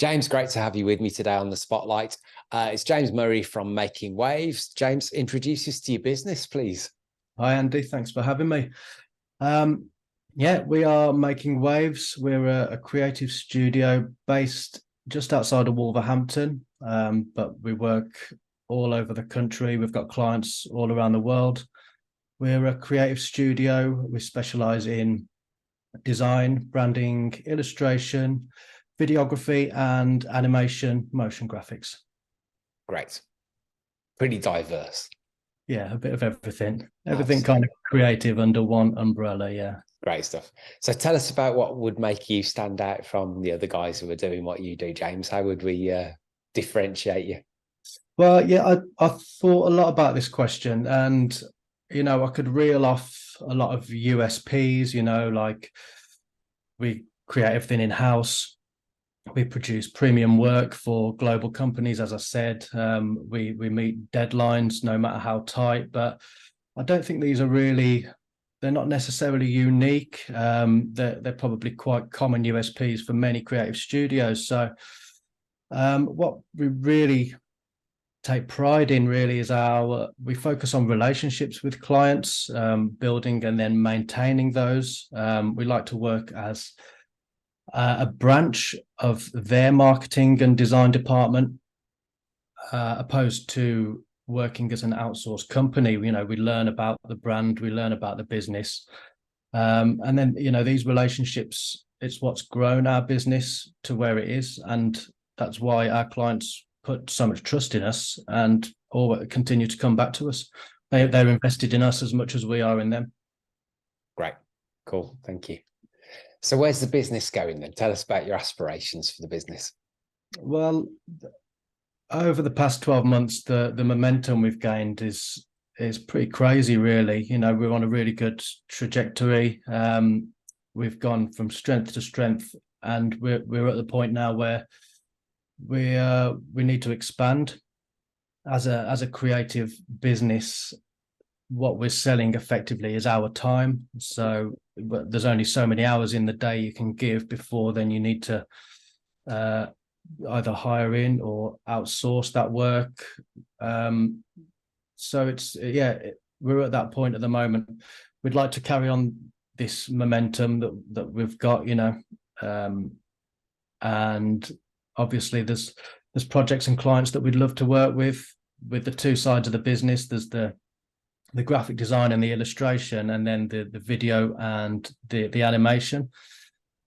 James, great to have you with me today on the Spotlight. It's James Murray from Making Waves. James, introduce us to your business, please. Hi, Andy. Thanks for having me. Um, yeah, we are Making Waves. We're a creative studio based just outside of Wolverhampton, but we work all over the country. We've got clients all around the world. We're a creative studio. We specialize in design, branding, illustration, videography, and animation, motion graphics. Great. Pretty diverse. Yeah, a bit of everything. Everything Absolutely. kind of creative under one umbrella. Yeah. Great stuff. So tell us about what would make you stand out from the other guys who are doing what you do, James. How would we differentiate you? Well, yeah, I thought a lot about this question, and I could reel off a lot of USPs. Like we create everything in house. We produce premium work for global companies, as I said. We meet deadlines no matter how tight, but I don't think these are really. They're not necessarily unique. They're probably quite common USPs for many creative studios. So, what we really take pride in really is we focus on relationships with clients, building and then maintaining those. We like to work as a branch of their marketing and design department, opposed to working as an outsourced company. We learn about the brand, we learn about the business, and then these relationships, it's what's grown our business to where it is, and that's why our clients put so much trust in us and or continue to come back to us. They're invested in us as much as we are in them. Great. Cool. Thank you. So where's the business going then? Tell us about your aspirations for the business. Well, over the past 12 months, the momentum we've gained is pretty crazy, really. We're on a really good trajectory. We've gone from strength to strength, and we're at the point now where we need to expand as a creative business. What we're selling effectively is our time. So but there's only so many hours in the day you can give before then you need to either hire in or outsource that work. So we're at that point at the moment. We'd like to carry on this momentum that we've got, and obviously there's projects and clients that we'd love to work with the two sides of the business. There's the graphic design and the illustration, and then the video and the animation.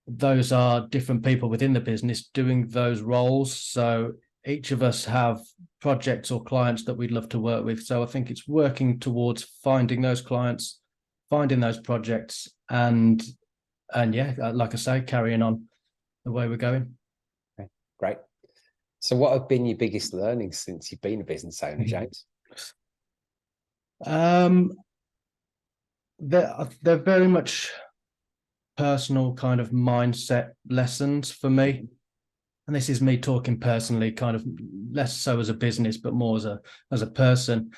Those are different people within the business doing those roles. So each of us have projects or clients that we'd love to work with. So I think it's working towards finding those clients, finding those projects, and yeah, like I say, carrying on the way we're going. Okay, great. So what have been your biggest learnings since you've been a business owner, James? They're very much personal kind of mindset lessons for me, and this is me talking personally, kind of less so as a business but more as a person.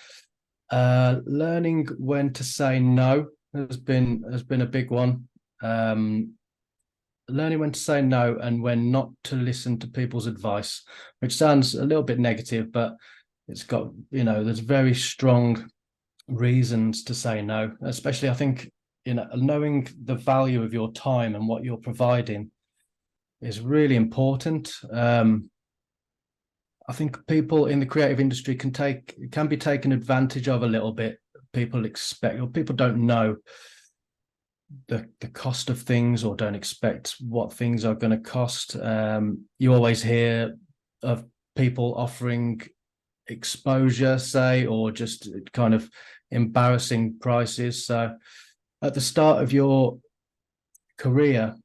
Learning when to say no has been a big one. Learning when to say no and when not to listen to people's advice, which sounds a little bit negative, but it's got there's very strong reasons to say no, especially I think knowing the value of your time and what you're providing is really important. I think people in the creative industry can be taken advantage of a little bit. People expect, or people don't know the cost of things, or don't expect what things are going to cost. You always hear of people offering exposure, say, or just kind of embarrassing prices. So at the start of your career,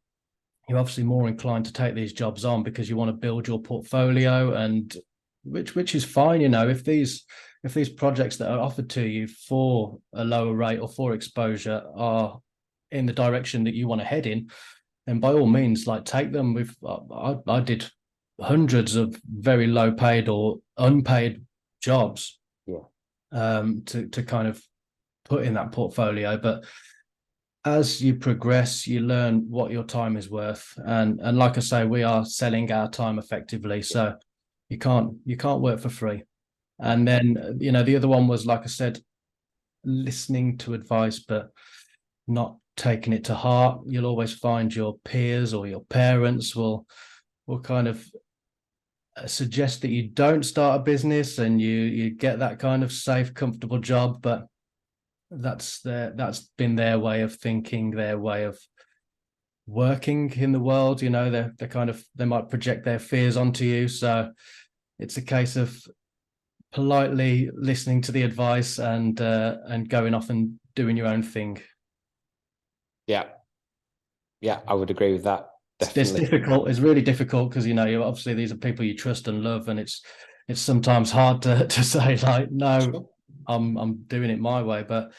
you're obviously more inclined to take these jobs on because you want to build your portfolio, and which is fine. If these projects that are offered to you for a lower rate or for exposure are in the direction that you want to head in, then by all means, like, take them. I did hundreds of very low paid or unpaid jobs, to kind of put in that portfolio. But as you progress, you learn what your time is worth. And like I say, we are selling our time effectively. So you can't work for free. And then, the other one was, like I said, listening to advice, but not taking it to heart. You'll always find your peers or your parents will kind of suggest that you don't start a business and you get that kind of safe, comfortable job, but that's been their way of thinking, their way of working in the world. They might project their fears onto you. So it's a case of politely listening to the advice and going off and doing your own thing. Yeah. Yeah, I would agree with that. It's Definitely. difficult. It's really difficult because you obviously these are people you trust and love, and it's sometimes hard to say like no, Sure. I'm doing it my way, but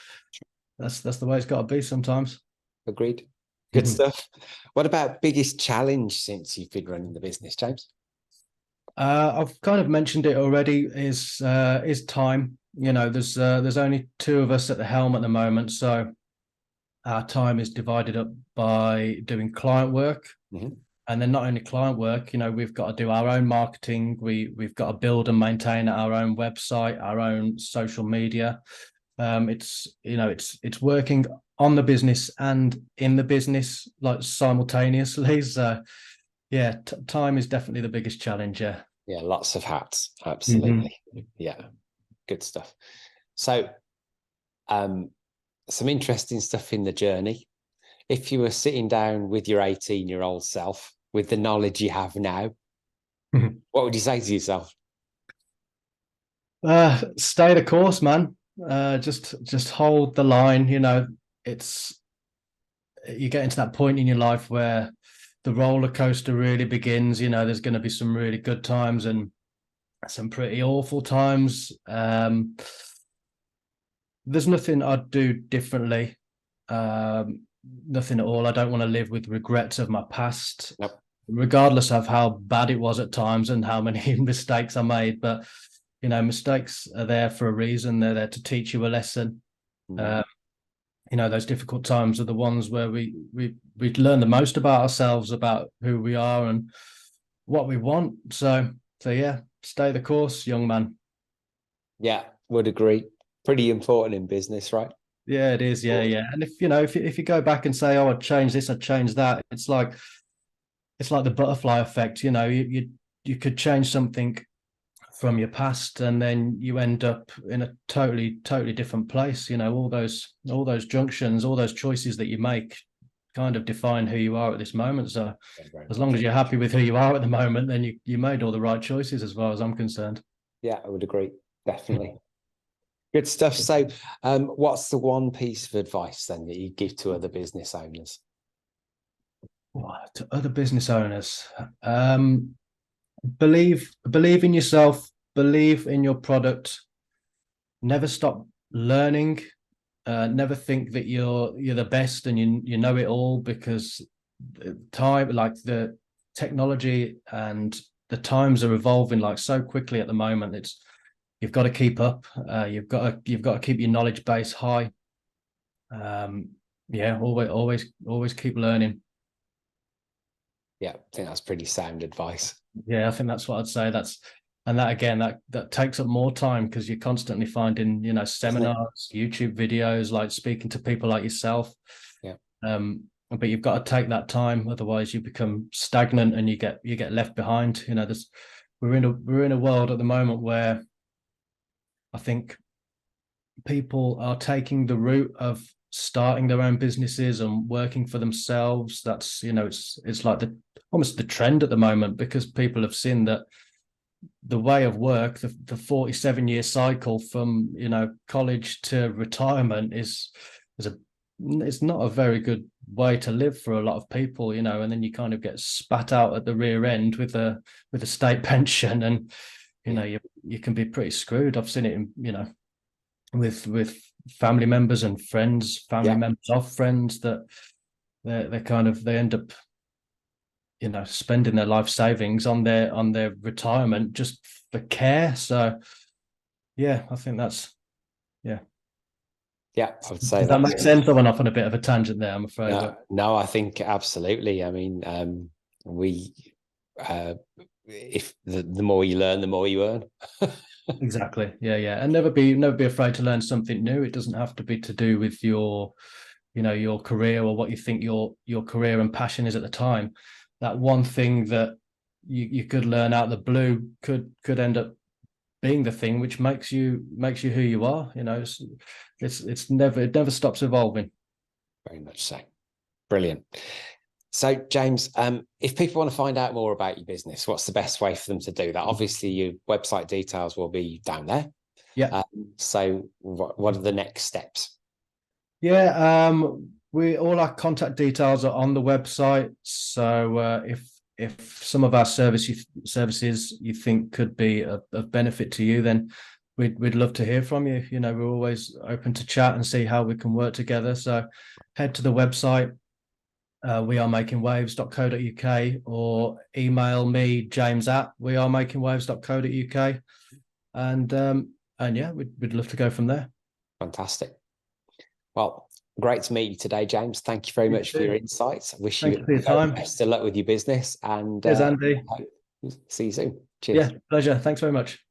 that's the way it's got to be sometimes. Agreed. Good stuff. What about biggest challenge since you've been running the business, James? I've kind of mentioned it already. Is time. There's only two of us at the helm at the moment, so our time is divided up by doing client work. Mm-hmm. And then not only client work, we've got to do our own marketing. We've got to build and maintain our own website, our own social media. It's working on the business and in the business like simultaneously. So yeah, time is definitely the biggest challenge. Yeah. Yeah, lots of hats. Absolutely. Mm-hmm. Yeah, good stuff. So, some interesting stuff in the journey. If you were sitting down with your 18-year-old self, with the knowledge you have now, what would you say to yourself? Stay the course, man. Just hold the line. It's you get into that point in your life where the roller coaster really begins. There's going to be some really good times and some pretty awful times. There's nothing I'd do differently. Nothing at all. I don't want to live with regrets of my past, Nope. regardless of how bad it was at times and how many mistakes I made. But mistakes are there for a reason. They're there to teach you a lesson. Those difficult times are the ones where we learn the most about ourselves, about who we are and what we want. So yeah, stay the course, young man. Yeah, would agree. Pretty important in business, right? Yeah, it is. Yeah, yeah. And if you go back and say, "Oh, I'd change this, I'd change that," it's like the butterfly effect. You could change something from your past, and then you end up in a totally different place. All those junctions, all those choices that you make, kind of define who you are at this moment. So, as long as you're happy with who you are at the moment, then you made all the right choices, as far as I'm concerned. Yeah, I would agree. Definitely. Good stuff. So, what's the one piece of advice then that you give to other business owners? To other business owners, believe in yourself, believe in your product, never stop learning, never think that you're the best and you know it all, because the technology and the times are evolving like so quickly at the moment. You've got to keep up. You've got to keep your knowledge base high. Yeah, always keep learning. Yeah, I think that's pretty sound advice. Yeah, I think that's what I'd say. That again, that takes up more time because you're constantly finding, seminars, YouTube videos, like speaking to people like yourself. Yeah. But you've got to take that time, otherwise you become stagnant and you get left behind. We're in a world at the moment where I think people are taking the route of starting their own businesses and working for themselves. That's it's like almost the trend at the moment, because people have seen that the way of work, the 47-year cycle from college to retirement it's not a very good way to live for a lot of people, and then you kind of get spat out at the rear end with a state pension, and you can be pretty screwed. I've seen it in with family members and friends, family members of friends, that they end up spending their life savings on their retirement just for care. So yeah, I think that's Yeah, I would say Does that that's make sense? I went off on a bit of a tangent there, I'm afraid. no, I think absolutely. I mean, we if the more you learn, the more you earn. Exactly. Yeah. And never be afraid to learn something new. It doesn't have to be to do with your, your career or what you think your career and passion is at the time. That one thing that you could learn out of the blue could end up being the thing which makes you who you are. It never stops evolving. Very much so. Brilliant. So, James, if people want to find out more about your business, what's the best way for them to do that? Obviously, your website details will be down there. Yeah. So, what are the next steps? Yeah. All our contact details are on the website. So if some of our services you think could be of benefit to you, then we'd love to hear from you. We're always open to chat and see how we can work together. So head to the website. wearemakingwaves.co.uk, or email me, James, at wearemakingwaves.co.uk, and yeah, we'd love to go from there. Fantastic. Well, great to meet you today, James. Thank you very much for your insights. I wish you for your time. best of luck with your business, and cheers, Andy. see you soon. Cheers. Yeah, pleasure. Thanks very much.